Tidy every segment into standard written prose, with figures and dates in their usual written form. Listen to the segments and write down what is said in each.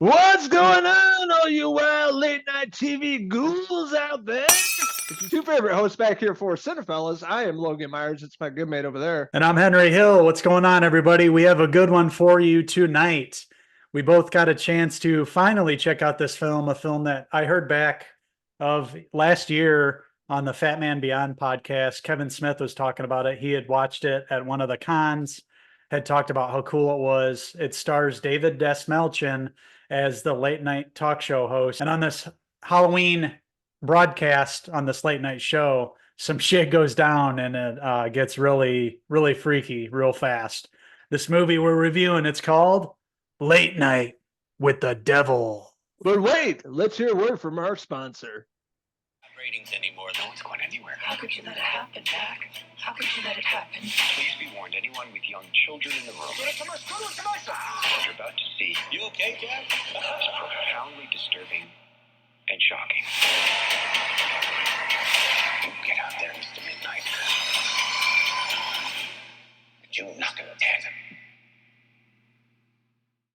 What's going on, all you wild late night TV ghouls out there? It's your two favorite hosts back here for Cinephellas. I am Logan Myers. It's my good mate over there. And I'm Henry Hill. What's going on, everybody? We have a good one for you tonight. We both got a chance to finally check out this film, a film that I heard back of last year on the Fat Man Beyond podcast. Kevin Smith was talking about it. He had watched it at one of the cons, had talked about how cool it was. It stars David Desmelchin as the late night talk show host. And on this Halloween broadcast on this late night show, some shit goes down and it gets really, really freaky real fast. This movie we're reviewing, it's called Late Night with the Devil. But wait, let's hear a word from our sponsor. Ratings anymore. No one's going anywhere. How could you let it happen, Jack? How could you let it happen? Please be warned, anyone with young children in the room. What you're about to see. You okay, Jack? Is profoundly disturbing and shocking. Get out there, Mr. Midnight. You knock him dead.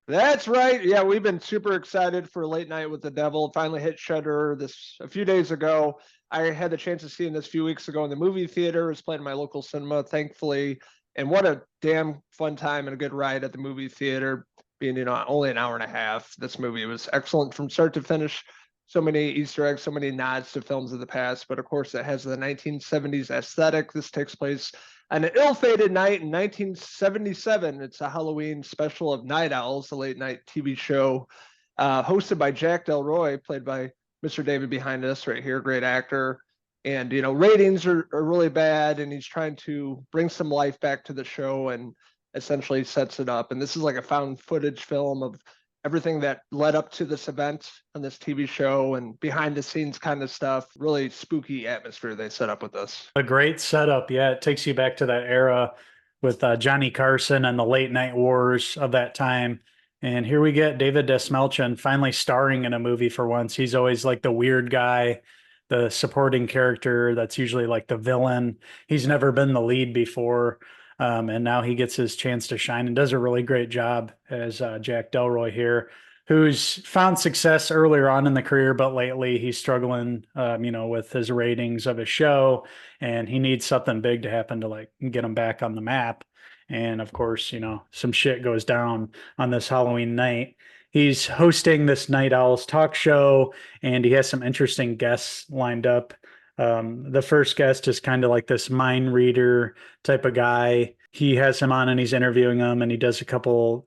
That's right. Yeah, we've been super excited for Late Night with the Devil. It finally hit Shudder a few days ago. I had the chance of seeing this a few weeks ago in the movie theater. It was playing in my local cinema, thankfully. And what a damn fun time and a good ride at the movie theater, being, only an hour and a half. This movie was excellent from start to finish. So many Easter eggs, so many nods to films of the past. But of course, it has the 1970s aesthetic. This takes place on an ill-fated night in 1977. It's a Halloween special of Night Owls, a late night TV show hosted by Jack Delroy, played by Mr. David behind us right here, great actor. And, ratings are really bad, and he's trying to bring some life back to the show and essentially sets it up. And this is like a found footage film of everything that led up to this event on this TV show and behind the scenes kind of stuff. Really spooky atmosphere they set up with this. A great setup. Yeah, it takes you back to that era with Johnny Carson and the late night wars of that time. And here we get David Desmelchin finally starring in a movie for once. He's always like the weird guy, the supporting character that's usually like the villain. He's never been the lead before. And now he gets his chance to shine and does a really great job as Jack Delroy here, who's found success earlier on in the career, but lately he's struggling, with his ratings of his show, and he needs something big to happen to like get him back on the map. And of course, some shit goes down on this Halloween night. He's hosting this Night Owls talk show, and he has some interesting guests lined up. The first guest is kind of like this mind reader type of guy. He has him on and he's interviewing him, and he does a couple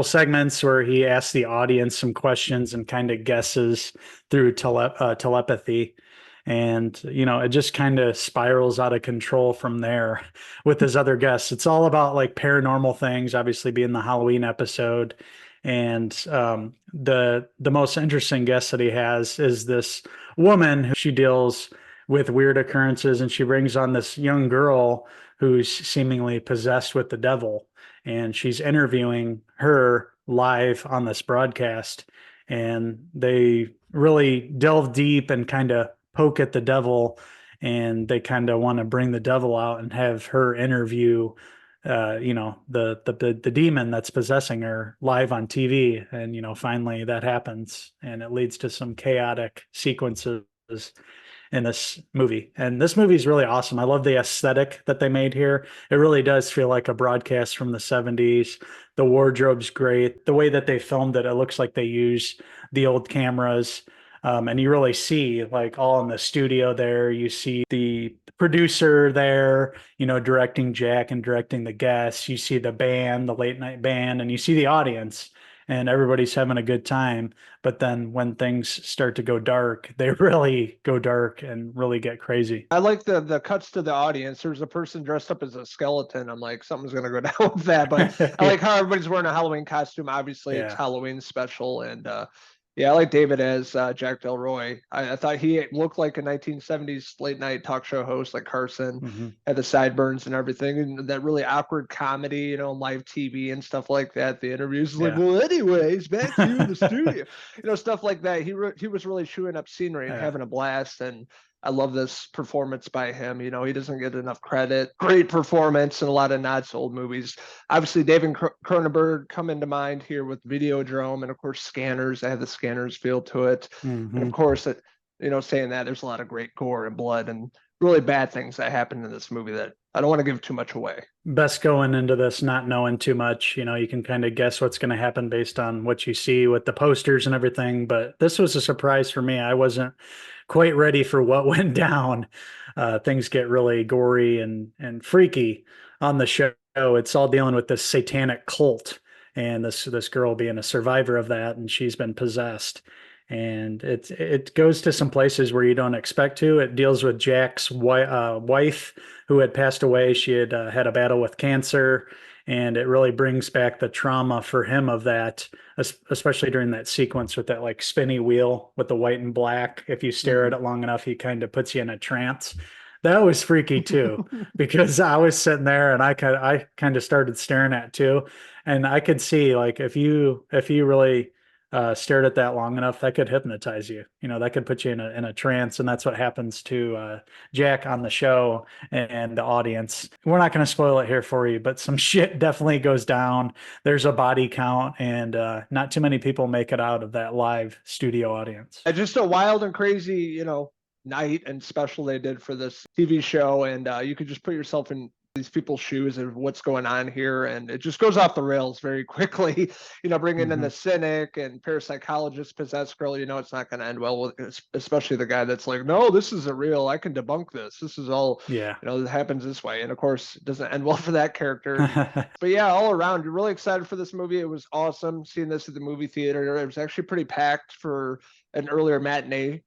segments where he asks the audience some questions and kind of guesses through telepathy. And, it just kind of spirals out of control from there with his other guests. It's all about like paranormal things, obviously being the Halloween episode. And the most interesting guest that he has is this woman who she deals with weird occurrences, and she brings on this young girl who's seemingly possessed with the devil, and she's interviewing her live on this broadcast. And they really delve deep and kind of poke at the devil, and they kind of want to bring the devil out and have her interview the demon that's possessing her live on TV. And finally that happens, and it leads to some chaotic sequences in this movie. And this movie is really awesome. I love the aesthetic that they made here. It really does feel like a broadcast from the 70s. The wardrobe's great. The way that they filmed it, it looks like they use the old cameras. And you really see like all in the studio there. You see the producer there, directing Jack and directing the guests. You see the band, the late night band, and you see the audience, and everybody's having a good time. But then when things start to go dark, they really go dark and really get crazy. I like the cuts to the audience. There's a person dressed up as a skeleton. I'm like, something's going to go down with that. But I like how everybody's wearing a Halloween costume. Obviously, It's Halloween special. And I like David as Jack Delroy. I thought he looked like a 1970s late night talk show host like Carson, had the sideburns and everything, and that really awkward comedy, live TV and stuff like that. The interviews like, well, anyways, back to you in the studio, stuff like that. He was really chewing up scenery and having a blast. And I love this performance by him. You know, he doesn't get enough credit. Great performance and a lot of nods to old movies. Obviously, David Cronenberg come into mind here with Videodrome and of course Scanners. I have the Scanners feel to it, and of course, saying that there's a lot of great gore and blood and really bad things that happen in this movie that I don't want to give too much away. Best going into this not knowing too much. You can kind of guess what's going to happen based on what you see with the posters and everything. But this was a surprise for me. I wasn't quite ready for what went down. Things get really gory and freaky on the show. It's all dealing with this satanic cult and this girl being a survivor of that, and she's been possessed. And it goes to some places where you don't expect to. It deals with Jack's wife who had passed away. She had had a battle with cancer, and it really brings back the trauma for him of that, especially during that sequence with that like spinny wheel with the white and black. If you stare at it long enough, he kind of puts you in a trance. That was freaky too, because I was sitting there and I kind of started staring at it too, and I could see like if you really stared at that long enough, that could hypnotize you. That could put you in a trance, and that's what happens to Jack on the show and the audience. We're not going to spoil it here for you, but some shit definitely goes down. There's a body count, and not too many people make it out of that live studio audience. Just a wild and crazy, night and special they did for this TV show, and you could just put yourself in these people's shoes of what's going on here, and it just goes off the rails very quickly. Bringing in the cynic and parapsychologist possessed girl, it's not going to end well with, especially the guy that's like, no, this isn't real, I can debunk this is all, it happens this way, and of course it doesn't end well for that character. But yeah, all around, you're really excited for this movie. It was awesome seeing this at the movie theater. It was actually pretty packed for an earlier matinee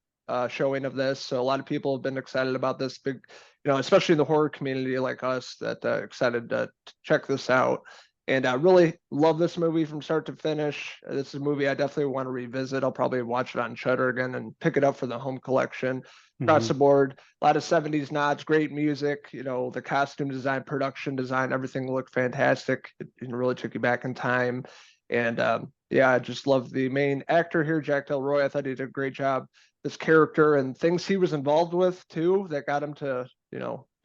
showing of this, so a lot of people have been excited about this big, especially in the horror community like us, that excited to check this out. And I really love this movie from start to finish. This is a movie I definitely want to revisit. I'll probably watch it on Shudder again and pick it up for the home collection. Across the board, a lot of 70s nods, great music, the costume design, production design, everything looked fantastic. It really took you back in time. And I just love the main actor here, Jack Del Roy. I thought he did a great job. This character and things he was involved with too, that got him to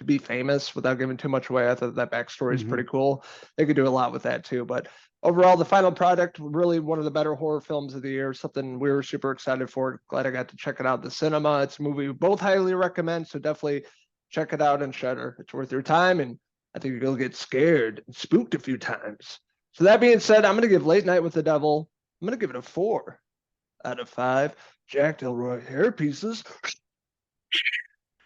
be famous without giving too much away. I thought that backstory is pretty cool. They could do a lot with that too. But overall, the final product, really one of the better horror films of the year, something we were super excited for. Glad I got to check it out at the cinema. It's a movie we both highly recommend, so definitely check it out on Shudder. It's worth your time, and I think you'll get scared and spooked a few times. So that being said, I'm going to give Late Night with the Devil, I'm going to give it a 4 out of 5 Jack Del Roy hair pieces.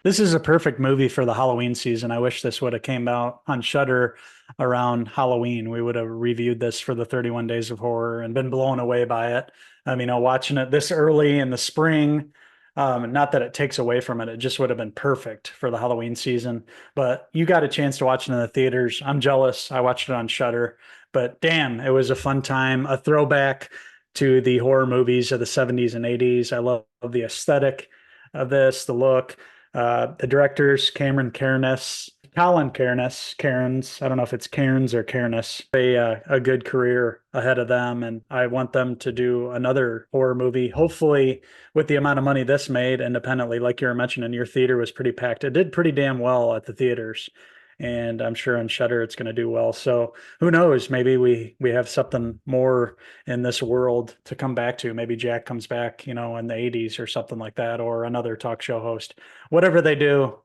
This is a perfect movie for the Halloween season. I wish this would have came out on Shudder around Halloween. We would have reviewed this for the 31 Days of Horror and been blown away by it. Watching it this early in the spring, not that it takes away from it, it just would have been perfect for the Halloween season. But you got a chance to watch it in the theaters. I'm jealous. I watched it on Shudder, but damn, it was a fun time, a throwback to the horror movies of the 70s and 80s. I love the aesthetic of this, the look. The directors, Colin Cairns, I don't know if it's Cairns or Cairns, a good career ahead of them. And I want them to do another horror movie, hopefully with the amount of money this made independently. Like you were mentioning, your theater was pretty packed. It did pretty damn well at the theaters. And I'm sure on Shudder it's going to do well. So who knows? Maybe we have something more in this world to come back to. Maybe Jack comes back, in the 80s or something like that, or another talk show host. Whatever they do,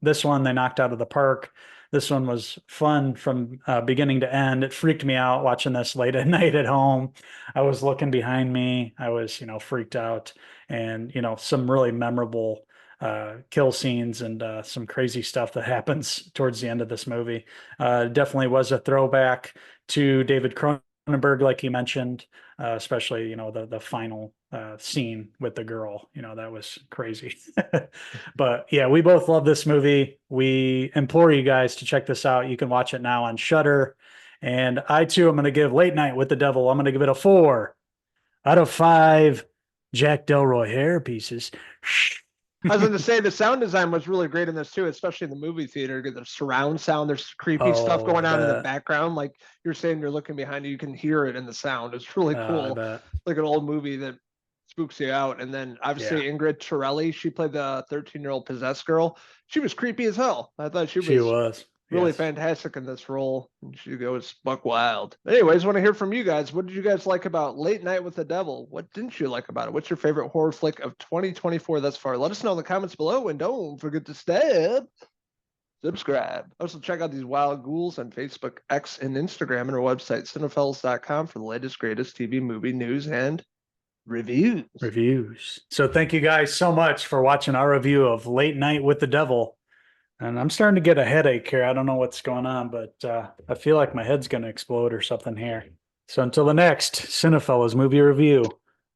this one they knocked out of the park. This one was fun from beginning to end. It freaked me out watching this late at night at home. I was looking behind me. I was, freaked out, and, some really memorable kill scenes and some crazy stuff that happens towards the end of this movie. Definitely was a throwback to David Cronenberg, like you mentioned, especially, the final scene with the girl, that was crazy. But yeah, we both love this movie. We implore you guys to check this out. You can watch it now on Shudder. And I too am going to give Late Night with the Devil, I'm going to give it a 4 out of 5 Jack Del Roy hair pieces. I was going to say the sound design was really great in this too, especially in the movie theater. Get the surround sound. There's creepy stuff going on in the background. Like you're saying, you're looking behind you, you can hear it in the sound. It's really cool. Like an old movie that's spooks you out. And then obviously Ingrid Torelli, she played the 13-year-old possessed girl. She was creepy as hell. I thought she was really yes. fantastic in this role. And she goes buck wild. Anyways, want to hear from you guys. What did you guys like about Late Night with the Devil? What didn't you like about it? What's your favorite horror flick of 2024 thus far? Let us know in the comments below, and don't forget to subscribe. Also, check out these wild ghouls on Facebook, X, and Instagram, and our website, Cinephellas.com, for the latest, greatest TV movie news and reviews. So thank you guys so much for watching our review of Late Night with the Devil. And I'm starting to get a headache here. I don't know what's going on, but I feel like my head's going to explode or something here. So until the next Cinephellas movie review,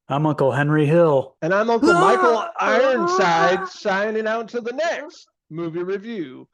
I'm Uncle Henry Hill. And I'm Uncle Michael Ironside, signing out to the next movie review.